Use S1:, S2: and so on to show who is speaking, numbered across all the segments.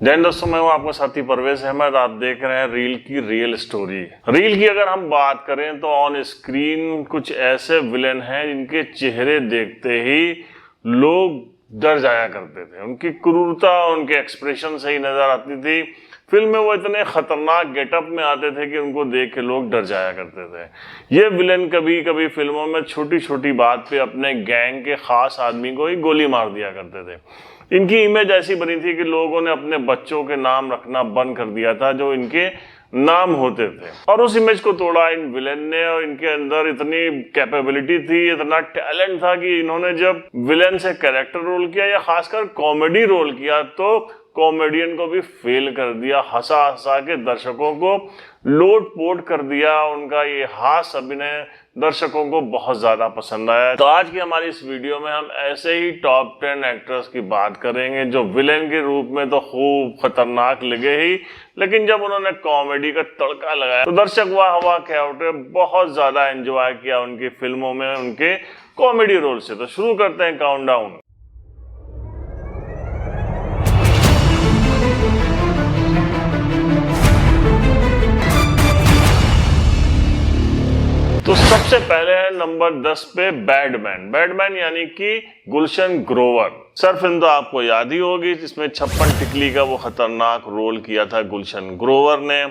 S1: जय दोस्तों, मैं हूं आपका साथी परवेज अहमद। आप देख रहे हैं रील की रियल स्टोरी। रील की अगर हम बात करें तो ऑन स्क्रीन कुछ ऐसे विलेन हैं जिनके चेहरे देखते ही लोग डर जाया करते थे। उनकी क्रूरता उनके एक्सप्रेशन से ही नजर आती थी। फिल्म में वो इतने खतरनाक गेटअप में आते थे कि उनको देख के लोग डर जाया करते थे। ये विलेन कभी कभी फिल्मों में छोटी छोटी बात पे अपने गैंग के खास आदमी को ही गोली मार दिया करते थे। इनकी इमेज ऐसी बनी थी कि लोगों ने अपने बच्चों के नाम रखना बंद कर दिया था जो इनके नाम होते थे, और उस इमेज को तोड़ा इन विलेन ने। और इनके अंदर इतनी कैपेबिलिटी थी, इतना टैलेंट था कि इन्होंने जब विलेन से कैरेक्टर रोल किया या खासकर कॉमेडी रोल किया तो कॉमेडियन को भी फेल कर दिया। हंसा हंसा के दर्शकों को लोट पोट कर दिया। उनका ये हास्य अभिनय दर्शकों को बहुत ज्यादा पसंद आया। तो आज की हमारी इस वीडियो में हम ऐसे ही टॉप 10 एक्टर्स की बात करेंगे जो विलेन के रूप में तो खूब खतरनाक लगे ही, लेकिन जब उन्होंने कॉमेडी का तड़का लगाया तो दर्शक वाह वाह कह उठे। बहुत ज्यादा एंजॉय किया उनकी फिल्मों में उनके कॉमेडी रोल से। तो शुरू करते हैं काउंटडाउन। तो सबसे पहले है नंबर 10 पे बैडमैन। बैडमैन यानी कि गुलशन ग्रोवर। सर फिल्म तो आपको याद ही होगी जिसमें 56 टिकली का वो खतरनाक रोल किया था गुलशन ग्रोवर ने।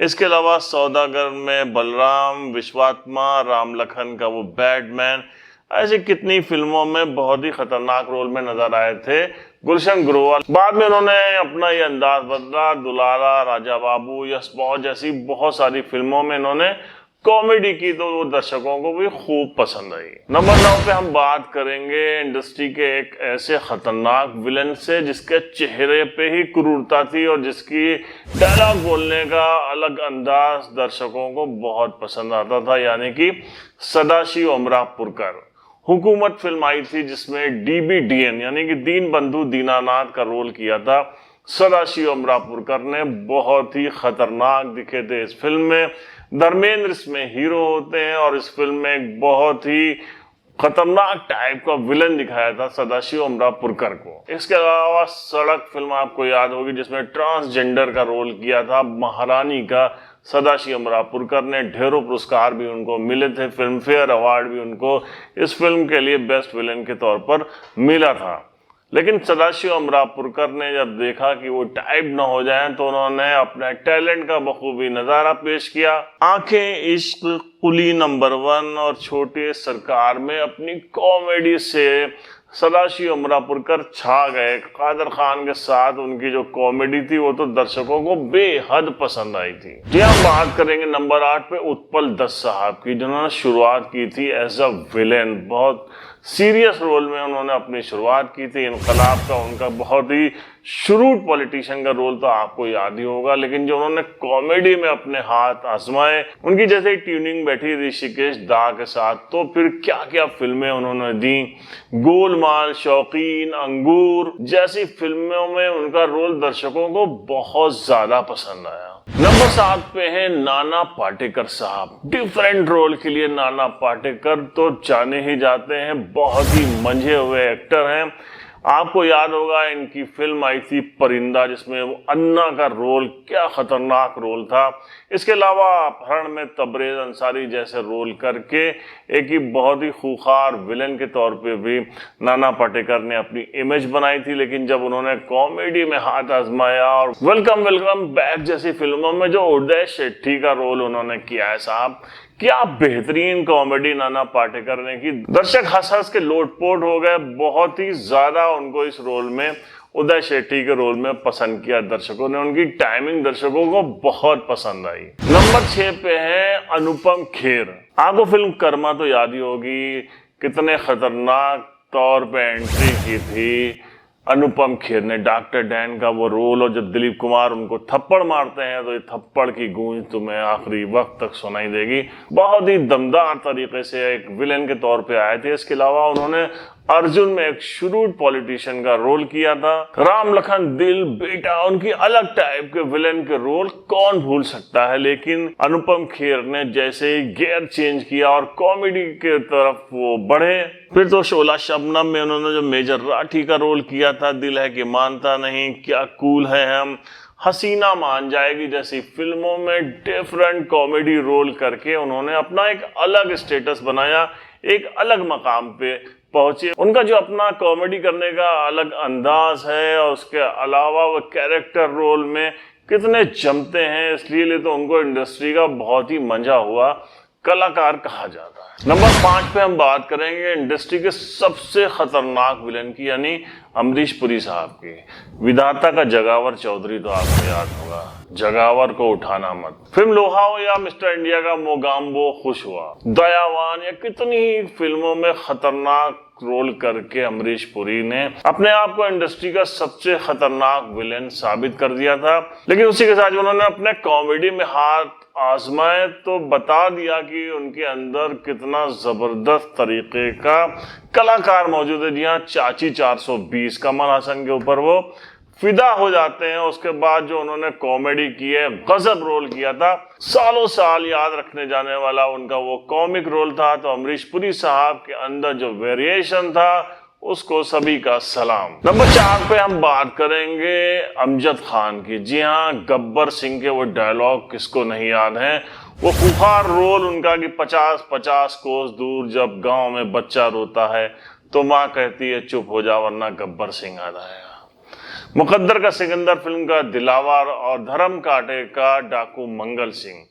S1: इसके अलावा सौदागर में बलराम, विश्वात्मा, राम लखन का वो बैडमैन, ऐसी कितनी फिल्मों में बहुत ही खतरनाक रोल में नजर आए थे गुलशन ग्रोवर। बाद में उन्होंने अपना ये अंदाज बदला। दुलारा, राजा बाबू, यस बॉस जैसी बहुत सारी फिल्मों में इन्होंने कॉमेडी की तो वो दर्शकों को भी खूब पसंद आई। नंबर 9 पे हम बात करेंगे इंडस्ट्री के एक ऐसे खतरनाक विलन से जिसके चेहरे पे ही क्रूरता थी और जिसकी डायलॉग बोलने का अलग अंदाज दर्शकों को बहुत पसंद आता था, यानी कि सदाशिव अमरापुरकर। हुकूमत फिल्म आई थी जिसमें DBDN यानी कि दीन बंधु दीनानाथ का रोल किया था सदाशिव अमरापुरकर ने। बहुत ही खतरनाक दिखे थे इस फिल्म में। धर्मेंद्र इसमें हीरो होते हैं और इस फिल्म में एक बहुत ही खतरनाक टाइप का विलन दिखाया था सदाशिव अमरापुरकर को। इसके अलावा सड़क फिल्म आपको याद होगी जिसमें ट्रांसजेंडर का रोल किया था महारानी का सदाशिव अमरापुरकर ने। ढेरों पुरस्कार भी उनको मिले थे, फिल्म फेयर अवार्ड भी उनको इस फिल्म के लिए बेस्ट विलन के तौर पर मिला था। लेकिन सदाशिव अमरापुरकर ने जब देखा कि वो टाइप न हो जाए तो उन्होंने अपने टैलेंट का बखूबी नजारा पेश किया। आंखें, इश्क, कुली नंबर 1 और छोटे सरकार में अपनी कॉमेडी से सदाशिव अमरापुरकर छा गए। कादर खान के साथ उनकी जो कॉमेडी थी वो तो दर्शकों को बेहद पसंद आई थी। जी हम बात करेंगे नंबर 8 पे उत्पल दत्त साहब की, जिन्होंने शुरुआत की थी एज अ विलेन। बहुत सीरियस रोल में उन्होंने अपनी शुरुआत की थी। इनकलाब का उनका बहुत ही शुरूट पॉलिटिशियन का रोल तो आपको याद ही होगा, लेकिन जो उन्होंने कॉमेडी में अपने हाथ आजमाए, उनकी जैसे ट्यूनिंग बैठी ऋषिकेश दा के साथ, तो फिर क्या क्या फिल्में उन्होंने दी। गोलमाल, शौकीन, अंगूर जैसी फिल्मों में उनका रोल दर्शकों को बहुत ज्यादा पसंद आया। नंबर 7 पे है नाना पाटेकर साहब। डिफरेंट रोल के लिए नाना पाटेकर तो जाने ही जाते हैं, बहुत ही मंझे हुए एक्टर हैं। आपको याद होगा इनकी फिल्म आई थी परिंदा जिसमें वो अन्ना का रोल, क्या खतरनाक रोल था। इसके अलावा अपहरण में तबरेज अंसारी जैसे रोल करके एक ही बहुत ही खूंखार विलन के तौर पे भी नाना पाटेकर ने अपनी इमेज बनाई थी। लेकिन जब उन्होंने कॉमेडी में हाथ आजमाया और वेलकम वेलकम बैक जैसी फिल्मों में जो उदय शेट्टी का रोल उन्होंने किया है साहब, क्या बेहतरीन कॉमेडी नाना पाटेकर ने की। दर्शक हंस हंस के लोटपोट हो गए। बहुत ही ज्यादा उनको इस रोल में, उदय शेट्टी के रोल में पसंद किया दर्शकों ने। उनकी टाइमिंग दर्शकों को बहुत पसंद आई। नंबर 6 पे है अनुपम खेर। आपको फिल्म कर्मा तो याद ही होगी, कितने खतरनाक तौर पे एंट्री की थी अनुपम खेर ने। डॉक्टर डैन का वो रोल, और जब दिलीप कुमार उनको थप्पड़ मारते हैं तो ये थप्पड़ की गूंज तुम्हें आखिरी वक्त तक सुनाई देगी। बहुत ही दमदार तरीके से एक विलेन के तौर पे आए थे। इसके अलावा उन्होंने अर्जुन में एक शुरूड पॉलिटिशियन का रोल किया था। राम लखन दिल बेटा उनकी अलग टाइप के विलेन के रोल कौन भूल सकता है, लेकिन अनुपम खेर ने जैसे ही गियर चेंज किया और कॉमेडी के तरफ वो बढ़े, फिर तो शोला शबनम में उन्होंने जो मेजर राठी का रोल किया था, दिल है कि मानता नहीं, क्या कूल है हम, हसीना मान जाएगी जैसी फिल्मों में डिफरेंट कॉमेडी रोल करके उन्होंने अपना एक अलग स्टेटस बनाया, एक अलग मकाम पे पहुंचे। उनका जो अपना कॉमेडी करने का अलग अंदाज है और उसके अलावा वो कैरेक्टर रोल में कितने जमते हैं, इसलिए तो उनको इंडस्ट्री का बहुत ही मंजा हुआ कलाकार कहा जाता है। नंबर 5 पे हम बात करेंगे इंडस्ट्री के सबसे खतरनाक विलेन की, यानी अमरीश पुरी साहब की। विधाता का जगावर चौधरी तो आपको याद होगा, जगावर को उठाना मत। फिल्म लोहा हो या मिस्टर इंडिया का मोगाम्बो खुश हुआ, दयावान या कितनी ही फिल्मों में खतरनाक रोल करके अमरीश पुरी ने अपने आप को इंडस्ट्री का सबसे खतरनाक विलेन साबित कर दिया था। लेकिन उसी के साथ उन्होंने अपने कॉमेडी में हाथ आजमाए तो बता दिया कि उनके अंदर कितना जबरदस्त तरीके का कलाकार मौजूद है। जी हाँ, चाची 420 कमल हासन के ऊपर वो फिदा हो जाते हैं। उसके बाद जो उन्होंने कॉमेडी की है, गजब रोल किया था, सालों साल याद रखने जाने वाला उनका वो कॉमिक रोल था। तो अमरीश पुरी साहब के अंदर जो वेरिएशन था उसको सभी का सलाम। नंबर 4 पे हम बात करेंगे अमजद खान की। जी हाँ, गब्बर सिंह के वो डायलॉग किसको नहीं याद है, वो खुखार रोल उनका कि 50-50 कोस दूर जब गांव में बच्चा रोता है तो माँ कहती है चुप हो जा वरना गब्बर सिंह आ जाएगा। मुकद्दर का सिकंदर फिल्म का दिलावर और धर्म कांटे का डाकू मंगल सिंह,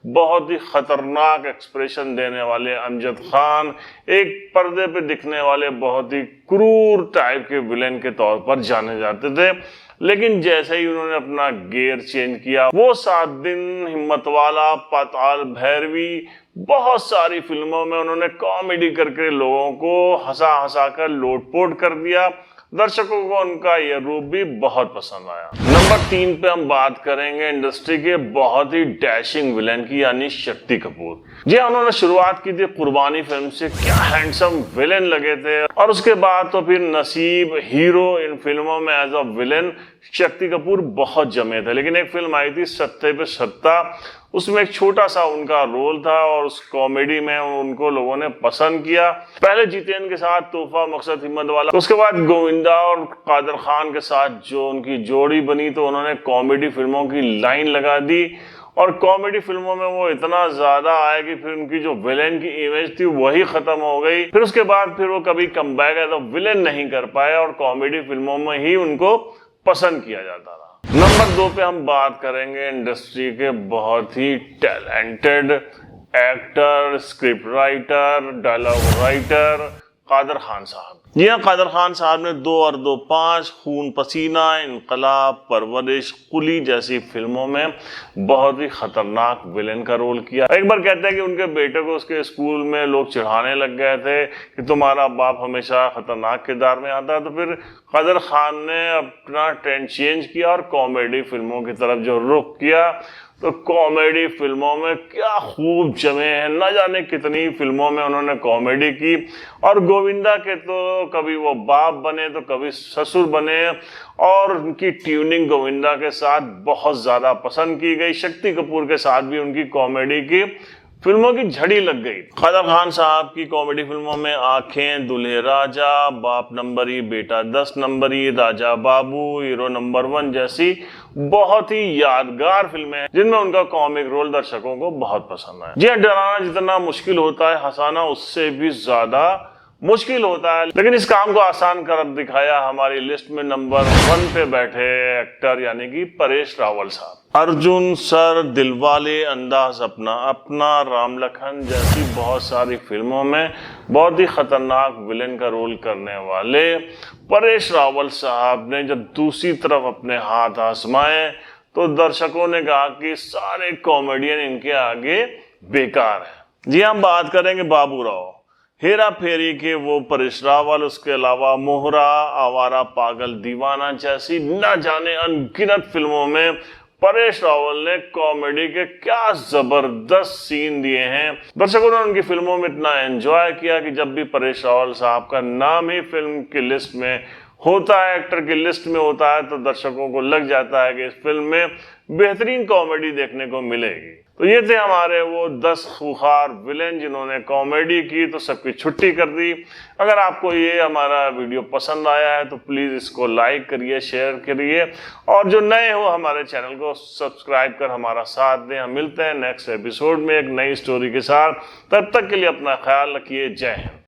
S1: बहुत ही खतरनाक एक्सप्रेशन देने वाले अमजद खान एक पर्दे पे दिखने वाले बहुत ही क्रूर टाइप के विलेन के तौर पर जाने जाते थे। लेकिन जैसे ही उन्होंने अपना गियर चेंज किया, वो 7 दिन, हिम्मतवाला, पाताल भैरवी, बहुत सारी फिल्मों में उन्होंने कॉमेडी करके लोगों को हंसा हंसा कर लोटपोट कर दिया। दर्शकों को उनका यह रूप भी बहुत पसंद आया। नंबर 3 पे हम बात करेंगे इंडस्ट्री के बहुत ही डैशिंग विलेन की, यानी शक्ति कपूर। जी हाँ, उन्होंने शुरुआत की थी कुर्बानी फिल्म से, क्या हैंडसम विलेन लगे थे, और उसके बाद तो फिर नसीब, हीरो, इन फिल्मों में as a villain Shakti Kapoor बहुत जमे थे। लेकिन एक फिल्म आई थी सत्ते पे सत्ता, उसमें एक छोटा सा उनका रोल था और उस कॉमेडी में उनको लोगों ने पसंद किया। पहले जितेंद्र के साथ तोहफा मकसद हिम्मत वाला, उसके बाद गोविंदा और कादर खान के साथ जो उनकी जोड़ी बनी तो उन्होंने कॉमेडी फिल्मों की लाइन लगा दी और कॉमेडी फिल्मों में वो इतना ज्यादा आया कि फिर उनकी जो विलेन की इमेज थी वही खत्म हो गई। फिर उसके बाद फिर वो कभी कमबैक एज अ विलेन नहीं कर पाए और कॉमेडी फिल्मों में ही उनको पसंद किया जाता था। नंबर 2 पे हम बात करेंगे इंडस्ट्री के बहुत ही talented actor, script writer, dialogue writer Kader Khan साहब। जी हाँ, कादर खान साहब ने 2 और 2 5, खून पसीना, इनकलाब, परवरिश, कुली जैसी फिल्मों में बहुत ही खतरनाक विलेन का रोल किया। एक बार कहते हैं कि उनके बेटे को उसके स्कूल में लोग चिढ़ाने लग गए थे कि तुम्हारा बाप हमेशा खतरनाक किरदार में आता है, तो फिर कादर खान ने अपना ट्रेंड चेंज किया और कॉमेडी फिल्मों की तरफ जो रुख किया तो कॉमेडी फिल्मों में क्या खूब जमे हैं, न जाने कितनी फिल्मों में उन्होंने कॉमेडी की। और गोविंदा के तो कभी वो बाप बने तो कभी ससुर बने और उनकी ट्यूनिंग गोविंदा के साथ बहुत ज्यादा पसंद की गई। शक्ति कपूर के साथ भी उनकी कॉमेडी की फिल्मों की झड़ी लग गई। कादर खान साहब की कॉमेडी फिल्मों में आंखें, दूल्हे राजा, बाप नंबरी, बेटा 10 नंबरी, राजा बाबू, हीरो नंबर 1 जैसी बहुत ही यादगार फिल्में हैं जिनमें उनका कॉमिक रोल दर्शकों को बहुत पसंद आया। जी हाँ, डराना जितना मुश्किल होता है, हंसाना उससे भी ज्यादा मुश्किल होता है, लेकिन इस काम को आसान कर दिखाया हमारी लिस्ट में नंबर 1 पे बैठे एक्टर यानी कि परेश रावल साहब। अर्जुन, सर, दिलवाले, अंदाज अपना अपना, राम लखन जैसी बहुत सारी फिल्मों में बहुत ही खतरनाक विलेन का रोल करने वाले परेश रावल साहब ने जब दूसरी तरफ अपने हाथ आजमाए तो दर्शकों ने कहा कि सारे कॉमेडियन इनके आगे बेकार है। जी हम बात करेंगे बाबूराव, हेरा फेरी के वो परेश रावल, उसके अलावा मोहरा, आवारा पागल दीवाना जैसी न जाने अनगिनत फिल्मों में परेश रावल ने कॉमेडी के क्या जबरदस्त सीन दिए हैं। दर्शकों ने उनकी फिल्मों में इतना एंजॉय किया कि जब भी परेश रावल साहब का नाम ही फिल्म की लिस्ट में होता है, एक्टर की लिस्ट में होता है, तो दर्शकों को लग जाता है कि इस फिल्म में बेहतरीन कॉमेडी देखने को मिलेगी। तो ये थे हमारे वो 10 खूंखार विलेन जिन्होंने कॉमेडी की तो सबकी छुट्टी कर दी। अगर आपको ये हमारा वीडियो पसंद आया है तो प्लीज़ इसको लाइक करिए, शेयर करिए, और जो नए हो हमारे चैनल को सब्सक्राइब कर हमारा साथ दें। हम मिलते हैं नेक्स्ट एपिसोड में एक नई स्टोरी के साथ। तब तक के लिए अपना ख्याल रखिए। जय हिंद।